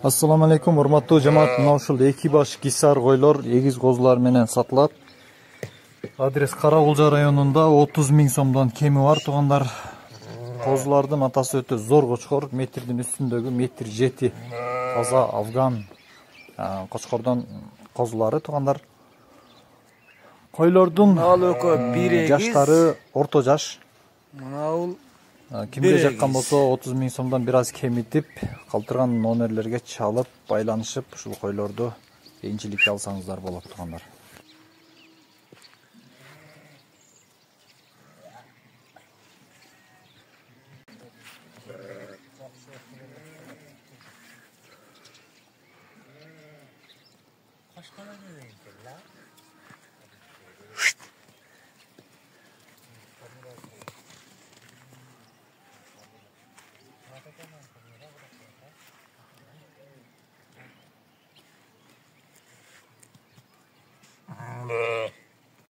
Assalamu alaikum, урматтуу жамаат. Мына ушул эки баш кисар койлор эгиз козулар менен сатылат. Адрес Карагулжа районунда 30 000 сомдон кеми бар туугандар. Козулардын атасы өтө зор кочкор, метрдин үстүндөгү метр 7 таза афган кочкордон козулары туугандар. Койлордун жаштары орто жаш. Кимге жаккан болсо 30 000 сомдон бир аз кемитип, калтырган номерлерге чалып, байланышып ушул койлорду кийинчиликке алсаңыздар болот туугандар.